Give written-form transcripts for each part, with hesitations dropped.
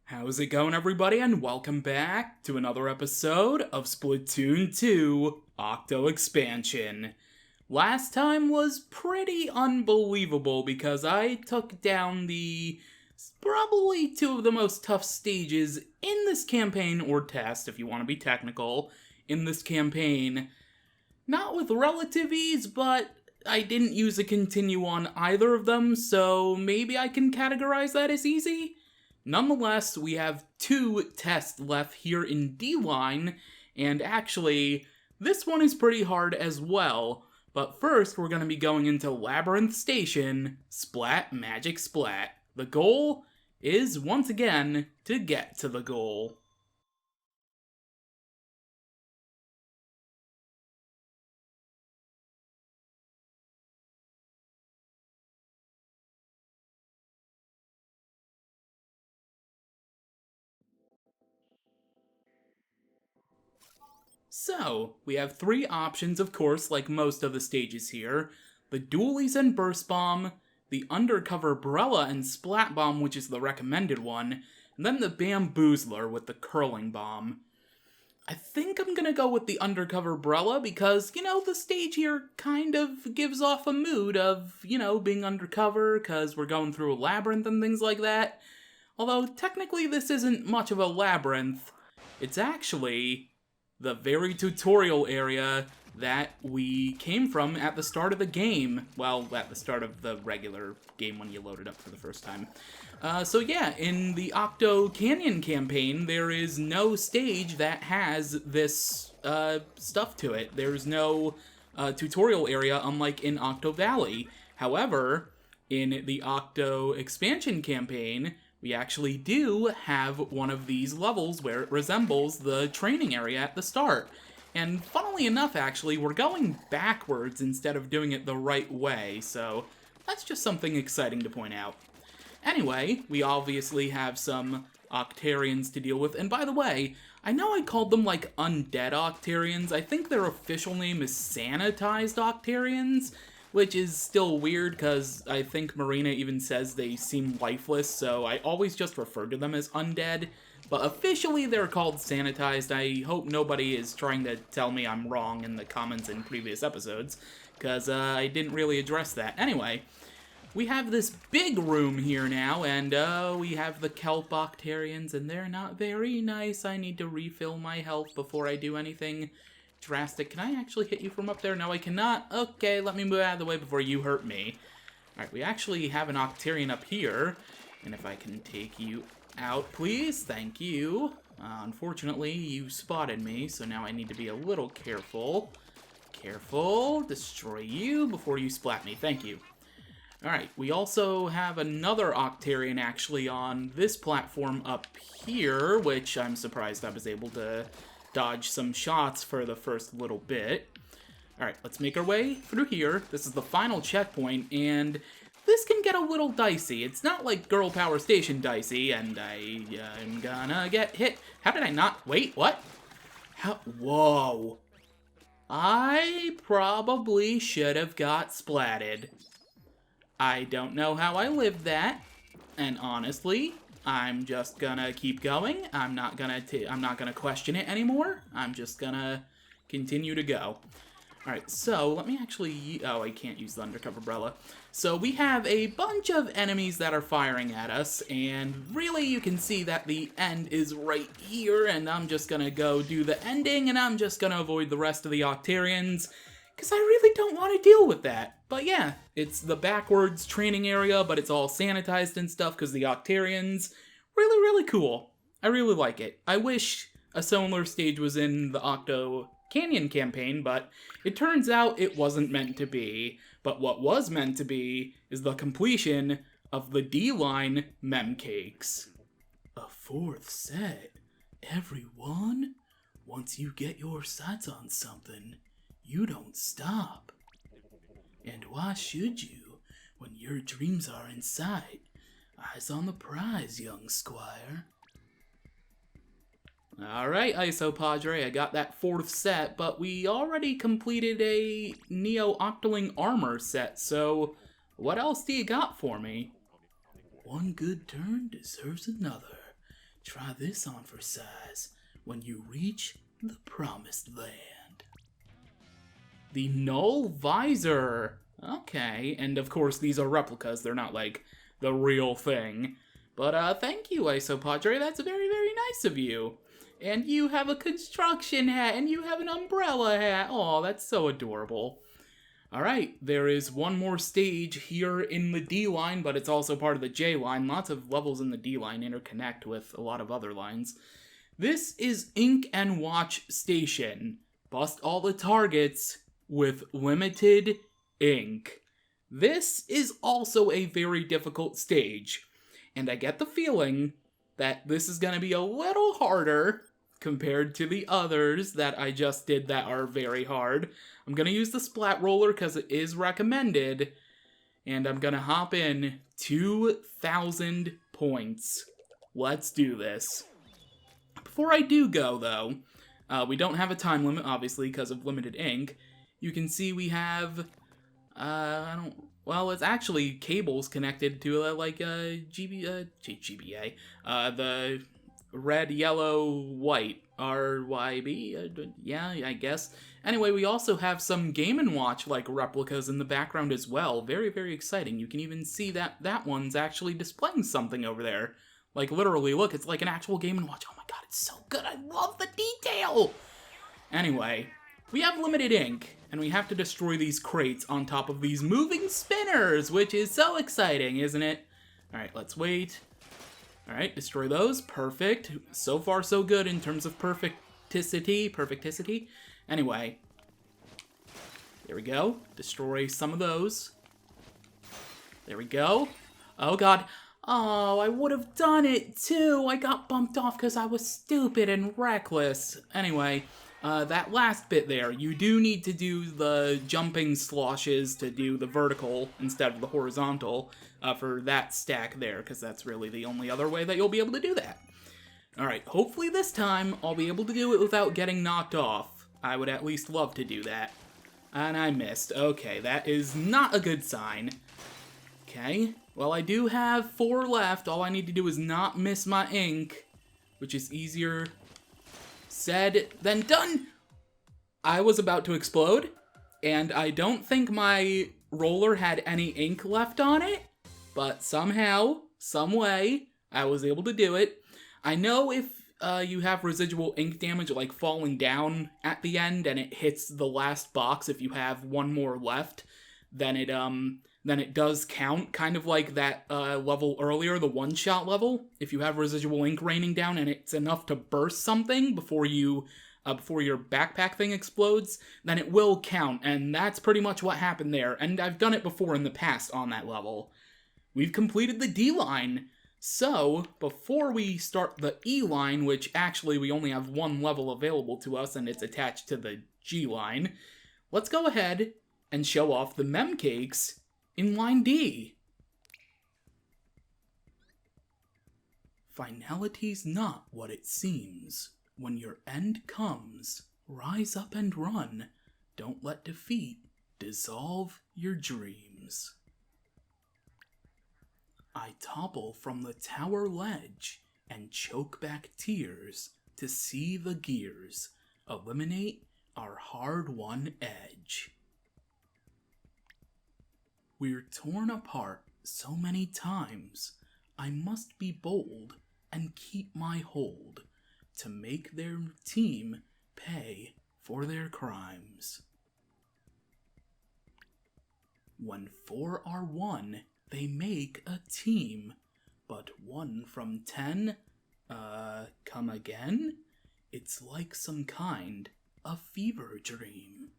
How's it going, everybody, and welcome back to another episode of Splatoon 2 Octo Expansion. Last time was pretty unbelievable because I took down probably two of the most tough stages in this campaign, or test if you want to be technical, in this campaign. Not with relative ease, but I didn't use a continue on either of them, so maybe I can categorize that as easy? Nonetheless, we have two tests left here in D-Line, and actually, this one is pretty hard as well. But first, we're going to be going into Labyrinth Station, Splat Magic Splat. The goal is, once again, to get to the goal. So, we have three options, of course, like most of the stages here. The Dualies and Burst Bomb, the Undercover Brella and Splat Bomb, which is the recommended one, and then the Bamboozler with the Curling Bomb. I think I'm gonna go with the Undercover Brella because, the stage here kind of gives off a mood of, being undercover because we're going through a labyrinth and things like that. Although, technically, this isn't much of a labyrinth. It's actually the very tutorial area that we came from at the start of the game. Well, at the start of the regular game when you load it up for the first time. So yeah, in the Octo Canyon campaign, there is no stage that has this stuff to it. There's no tutorial area, unlike in Octo Valley. However, in the Octo expansion campaign, we actually do have one of these levels where it resembles the training area at the start. And funnily enough, actually, we're going backwards instead of doing it the right way, so that's just something exciting to point out. Anyway, we obviously have some Octarians to deal with, and by the way, I know I called them like undead Octarians. I think their official name is sanitized Octarians, which is still weird because I think Marina even says they seem lifeless, so I always just refer to them as undead. But officially they're called sanitized. I hope nobody is trying to tell me I'm wrong in the comments in previous episodes, because I didn't really address that. Anyway, we have this big room here now, and we have the Kelp Octarians, and they're not very nice. I need to refill my health before I do anything drastic. Can I actually hit you from up there? No, I cannot. Okay, let me move out of the way before you hurt me. Alright, we actually have an Octarian up here, and if I can take you out, please. Thank you. Unfortunately, you spotted me, so now I need to be a little careful. Careful. Destroy you before you splat me. Thank you. Alright, we also have another Octarian actually on this platform up here, which I'm surprised I was able to dodge some shots for the first little bit. Alright, let's make our way through here. This is the final checkpoint, and this can get a little dicey. It's not like Girl Power Station dicey, and I'm gonna get hit. How did I not? Wait, what? How? Whoa. I probably should have got splatted. I don't know how I lived that, and honestly, I'm just gonna keep going. I'm not gonna question it anymore. I'm just gonna continue to go. Alright, so let me actually... Oh, I can't use the Undercover Brella. So we have a bunch of enemies that are firing at us, and really you can see that the end is right here, and I'm just gonna go do the ending, and I'm just gonna avoid the rest of the Octarians, because I really don't want to deal with that. But yeah, it's the backwards training area, but it's all sanitized and stuff, because the Octarians, really, really cool. I really like it. I wish a similar stage was in the Octo Canyon campaign, but it turns out it wasn't meant to be. But what was meant to be is the completion of the D-Line mem cakes. A fourth set. Everyone, once you get your sights on something, you don't stop. And why should you, when your dreams are in sight? Eyes on the prize, young squire. Alright, Iso Padre, I got that fourth set, but we already completed a Neo Octoling armor set, so what else do you got for me? one good turn deserves another. Try this on for size when you reach the promised land. The Null Visor. Okay, and of course these are replicas. They're not like the real thing. But thank you, Isopadre. That's very, very nice of you. And you have a construction hat, and you have an umbrella hat. Oh, that's so adorable. Alright, there is one more stage here in the D line, but it's also part of the J line. Lots of levels in the D line interconnect with a lot of other lines. This is Ink and Watch Station. Bust all the targets with limited ink. This is also a very difficult stage, and I get the feeling that this is going to be a little harder compared to the others that I just did that are very hard. I'm going to use the Splat Roller because it is recommended, and I'm going to hop in 2,000 points. Let's do this. Before I do go, though, we don't have a time limit, obviously, because of limited ink. You can see we have, well, it's actually cables connected to, GBA, the red, yellow, white, RYB, yeah, I guess. Anyway, we also have some Game & Watch, like, replicas in the background as well. Very, very exciting. You can even see that one's actually displaying something over there. Like, literally, look, it's like an actual Game & Watch. Oh my god, it's so good. I love the detail! Anyway, we have limited ink, and we have to destroy these crates on top of these moving spinners, which is so exciting, isn't it? Alright, let's wait. Alright, destroy those. Perfect. So far, so good in terms of perfecticity. Anyway. There we go. Destroy some of those. There we go. Oh god. Oh, I would have done it too. I got bumped off because I was stupid and reckless. Anyway, that last bit there, you do need to do the jumping sloshes to do the vertical instead of the horizontal for that stack there, because that's really the only other way that you'll be able to do that. Alright, hopefully this time I'll be able to do it without getting knocked off. I would at least love to do that. And I missed. Okay, that is not a good sign. Okay, well I do have 4 left. All I need to do is not miss my ink, which is easier said than done. I was about to explode, and I don't think my roller had any ink left on it, but somehow, some way, I was able to do it. I know if you have residual ink damage, like falling down at the end, and it hits the last box if you have one more left, then it does count, kind of like that level earlier, the one-shot level. If you have residual ink raining down and it's enough to burst something before your backpack thing explodes, then it will count, and that's pretty much what happened there, and I've done it before in the past on that level. We've completed the D line, so before we start the E line, which actually we only have one level available to us and it's attached to the G line, let's go ahead and show off the mem cakes in line D. Finality's not what it seems. When your end comes, rise up and run. Don't let defeat dissolve your dreams. I topple from the tower ledge and choke back tears to see the gears eliminate our hard-won edge. We're torn apart so many times, I must be bold and keep my hold to make their team pay for their crimes. When 4 are one, they make a team, but 1 from 10, come again? It's like some kind of fever dream.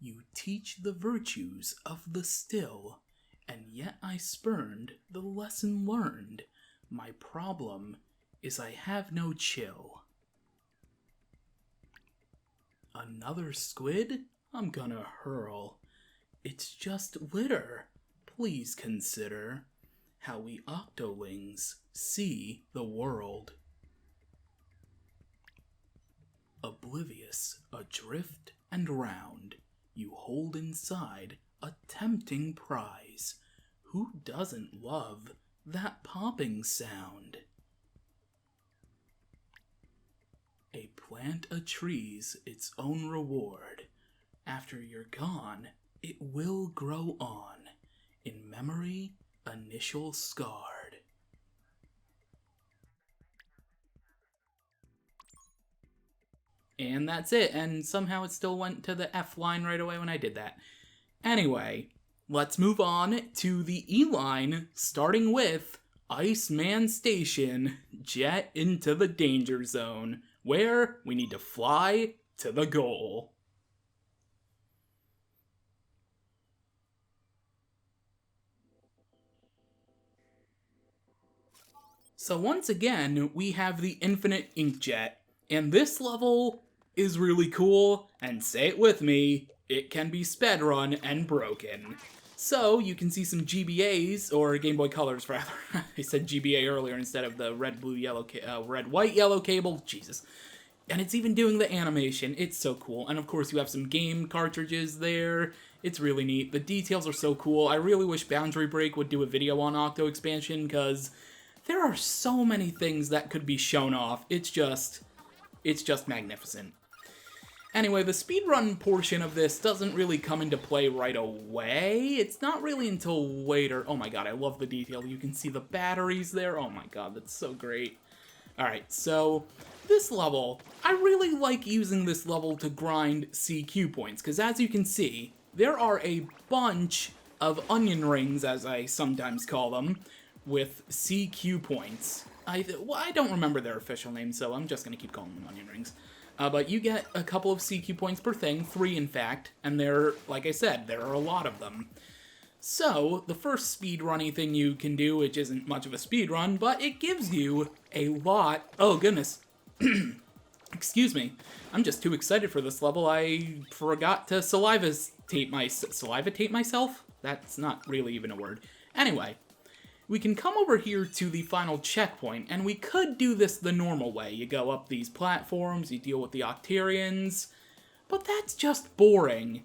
You teach the virtues of the still, and yet I spurned the lesson learned. My problem is I have no chill. Another squid? I'm gonna hurl. It's just litter. Please consider how we octolings see the world. Oblivious, adrift and round, you hold inside a tempting prize. Who doesn't love that popping sound? A plant a tree's its own reward. After you're gone, it will grow on. In memory, initial scarred. And that's it, and somehow it still went to the F line right away when I did that. Anyway, let's move on to the E line, starting with Iceman Station, jet into the danger zone, where we need to fly to the goal. So once again, we have the infinite inkjet, and this level is really cool, and say it with me, it can be sped-run and broken. So you can see some GBAs, or Game Boy Colors rather. I said GBA earlier instead of the red, blue, yellow, red, white, yellow cable. Jesus. And it's even doing the animation. It's so cool. And of course you have some game cartridges there. It's really neat. The details are so cool. I really wish Boundary Break would do a video on Octo expansion, because there are so many things that could be shown off. It's just magnificent. Anyway, the speedrun portion of this doesn't really come into play right away. It's not really until later. Oh my god, I love the detail. You can see the batteries there. Oh my god, that's so great. Alright, so this level, I really like using this level to grind CQ points, because as you can see, there are a bunch of onion rings, as I sometimes call them, with CQ points. I don't remember their official name, so I'm just going to keep calling them onion rings. But you get a couple of CQ points per thing, 3 in fact, and there, like I said, there are a lot of them. So, the first speedrunny thing you can do, which isn't much of a speedrun, but it gives you a lot... Oh, goodness. Excuse me. I'm just too excited for this level, I forgot to salivatate myself? That's not really even a word. Anyway. We can come over here to the final checkpoint, and we could do this the normal way. You go up these platforms, you deal with the Octarians, but that's just boring.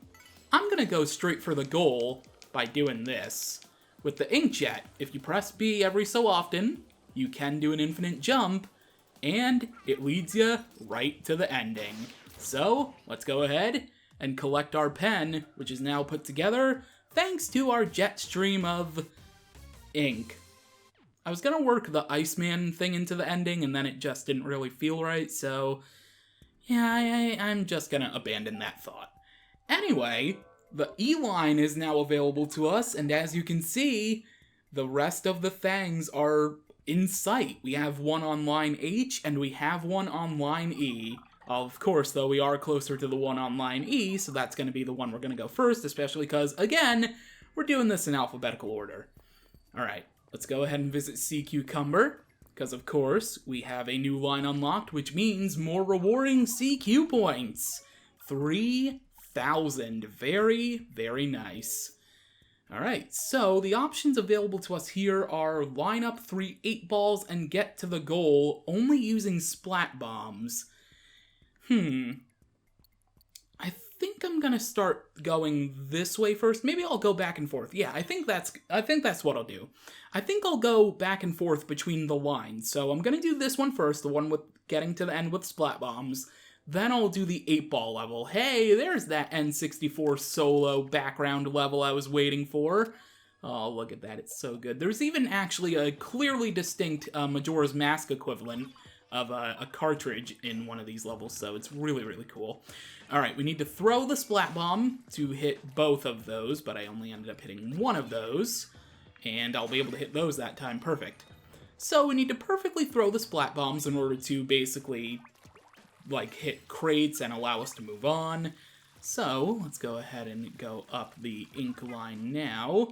I'm gonna go straight for the goal by doing this. With the inkjet, if you press B every so often, you can do an infinite jump, and it leads you right to the ending. So, let's go ahead and collect our pen, which is now put together thanks to our jet stream of ink. I was gonna work the Iceman thing into the ending, and then it just didn't really feel right, so yeah, I'm just gonna abandon that thought. Anyway, the E-line is now available to us, and as you can see, the rest of the things are in sight. We have one on line H, and we have one on line E. Of course, though, we are closer to the one on line E, so that's gonna be the one we're gonna go first, especially because, again, we're doing this in alphabetical order. Alright, let's go ahead and visit CQ Cumber, because of course, we have a new line unlocked, which means more rewarding CQ points. 3,000. Very, very nice. Alright, so the options available to us here are line up 3 8-balls and get to the goal only using splat bombs. I think I'm gonna start going this way first. Maybe I'll go back and forth. Yeah, I think that's what I'll do. I think I'll go back and forth between the lines. So I'm gonna do this one first, the one with getting to the end with splat bombs. Then I'll do the 8-ball level. Hey, there's that N64 solo background level I was waiting for. Oh, look at that, it's so good. There's even actually a clearly distinct Majora's Mask equivalent of a cartridge in one of these levels, so it's really, really cool. Alright, we need to throw the splat bomb to hit both of those, but I only ended up hitting one of those, and I'll be able to hit those that time. Perfect. So we need to perfectly throw the splat bombs in order to basically, like, hit crates and allow us to move on. So, let's go ahead and go up the ink line now.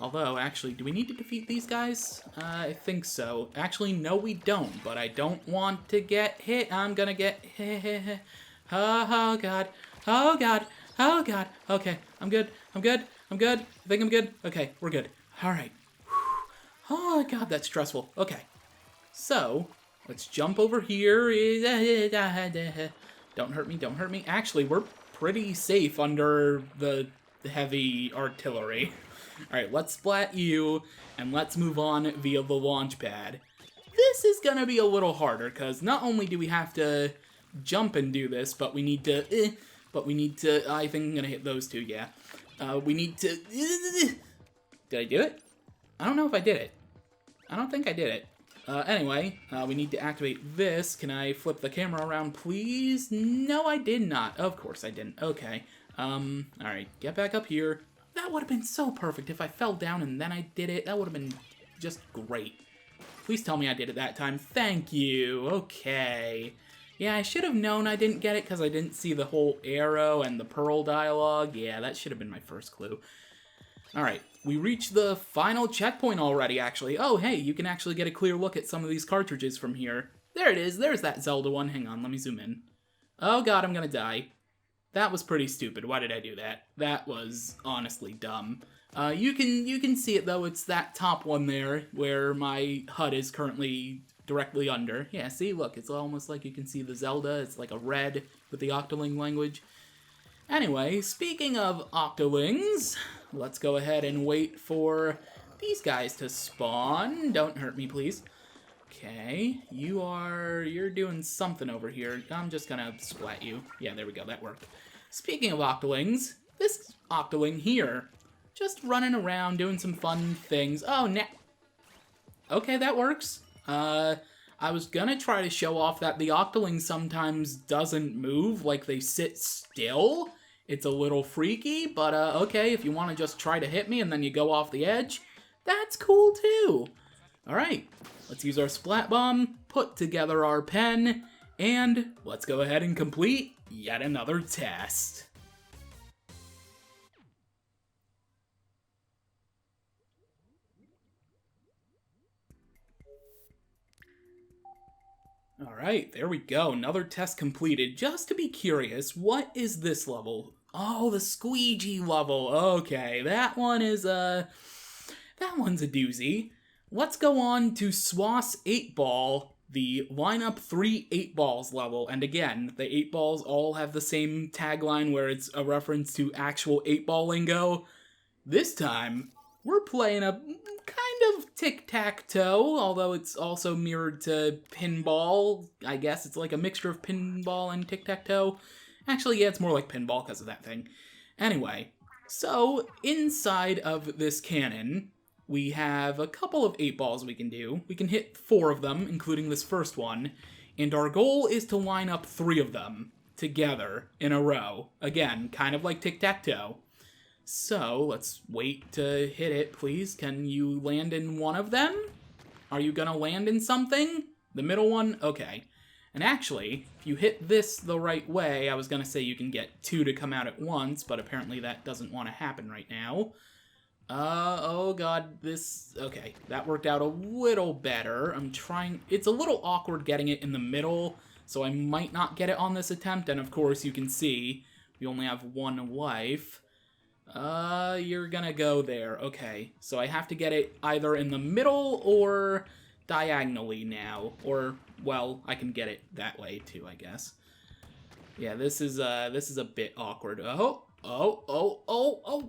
Although, actually, do we need to defeat these guys? I think so. Actually, no we don't, but I don't want to get hit. I'm gonna get hit. Oh god. Oh god. Oh god. Okay, I'm good. I'm good. I'm good. I think I'm good. Okay, we're good. Alright. Oh god, that's stressful. Okay. So, let's jump over here. Don't hurt me, don't hurt me. Actually, we're pretty safe under the heavy artillery. Alright, let's splat you, and let's move on via the launch pad. This is gonna be a little harder, because not only do we have to jump and do this, but we need to, I think I'm gonna hit those two, yeah. We need to, did I do it? I don't know if I did it. I don't think I did it. Anyway, we need to activate this. Can I flip the camera around, please? No, I did not. Of course I didn't. Okay. Alright, get back up here. That would have been so perfect if I fell down and then I did it. That would have been just great. Please tell me I did it that time. Thank you. Okay. Yeah, I should have known I didn't get it because I didn't see the whole arrow and the pearl dialogue. Yeah, that should have been my first clue. Alright, we reached the final checkpoint already, actually. Oh, hey, you can actually get a clear look at some of these cartridges from here. There it is. There's that Zelda one. Hang on, let me zoom in. Oh god, I'm gonna die. That was pretty stupid. Why did I do that? That was honestly dumb. You can see it, though. It's that top one there, where my HUD is currently directly under. Yeah, see? Look, it's almost like you can see the Zelda. It's like a red with the Octoling language. Anyway, speaking of Octolings, let's go ahead and wait for these guys to spawn. Don't hurt me, please. Okay, you're doing something over here. I'm just gonna splat you. Yeah, there we go, that worked. Speaking of Octolings, this Octoling here, just running around doing some fun things. Oh, okay, that works. I was gonna try to show off that the Octoling sometimes doesn't move, like they sit still. It's a little freaky, but okay, if you want to just try to hit me and then you go off the edge, that's cool too. Alright, let's use our Splat Bomb, put together our pen, and let's go ahead and complete yet another test. Alright, there we go, another test completed. Just to be curious, what is this level? Oh, the squeegee level. Okay, that one's a doozy. Let's go on to Swass 8-Ball, the lineup 3 8-Balls level. And again, the 8-Balls all have the same tagline where it's a reference to actual 8-Ball lingo. This time, we're playing a kind of tic-tac-toe, although it's also mirrored to pinball. I guess it's like a mixture of pinball and tic-tac-toe. Actually, yeah, it's more like pinball because of that thing. Anyway, so inside of this cannon, we have a couple of 8-Balls we can do. We can hit 4 of them, including this first one, and our goal is to line up 3 of them together in a row. Again, kind of like tic-tac-toe. So, let's wait to hit it, please. Can you land in one of them? Are you gonna land in something? The middle one? Okay. And actually, if you hit this the right way, I was gonna say you can get 2 to come out at once, but apparently that doesn't want to happen right now. Oh god, okay, that worked out a little better. It's a little awkward getting it in the middle, so I might not get it on this attempt, and of course you can see, we only have 1 life. You're gonna go there, okay. So I have to get it either in the middle or diagonally now, or, well, I can get it that way too, I guess. Yeah, this is a bit awkward. Oh,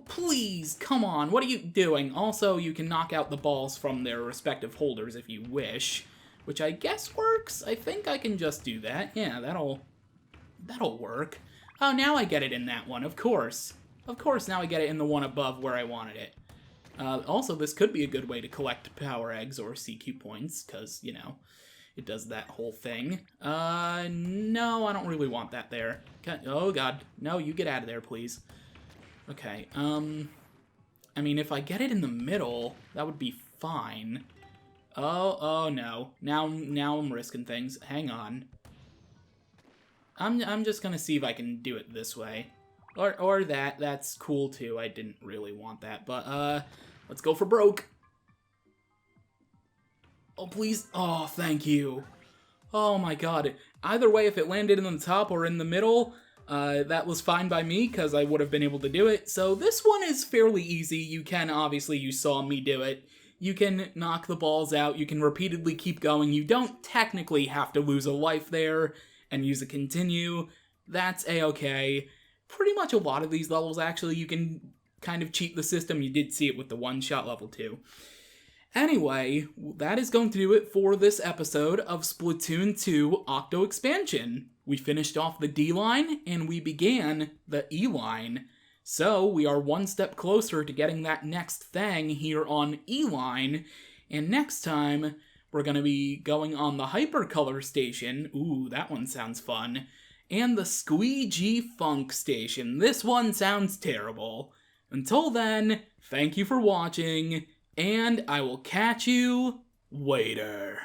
please, come on, what are you doing? Also, you can knock out the balls from their respective holders if you wish, which I guess works. I think I can just do that. Yeah, that'll work. Oh, now I get it in that one, of course. Of course, now I get it in the one above where I wanted it. Also, this could be a good way to collect power eggs or CQ points, because, you know, it does that whole thing. No, I don't really want that there. Oh, God. No, you get out of there, please. Okay, I mean, if I get it in the middle, that would be fine. Oh, no. Now I'm risking things. Hang on. I'm just gonna see if I can do it this way. Or that's cool too. I didn't really want that, but let's go for broke. Oh, please. Oh, thank you. Oh my god. Either way, if it landed in the top or in the middle, that was fine by me, because I would have been able to do it. So this one is fairly easy. You saw me do it. You can knock the balls out. You can repeatedly keep going. You don't technically have to lose a life there and use a continue. That's a-okay. Pretty much a lot of these levels, actually, you can kind of cheat the system. You did see it with the one-shot level 2. Anyway, that is going to do it for this episode of Splatoon 2 Octo Expansion. We finished off the D line, and we began the E line. So, we are one step closer to getting that next thing here on E line, and next time, we're going to be going on the Hypercolor Station. Ooh, that one sounds fun. And the Squeegee Funk Station. This one sounds terrible. Until then, thank you for watching, and I will catch you later.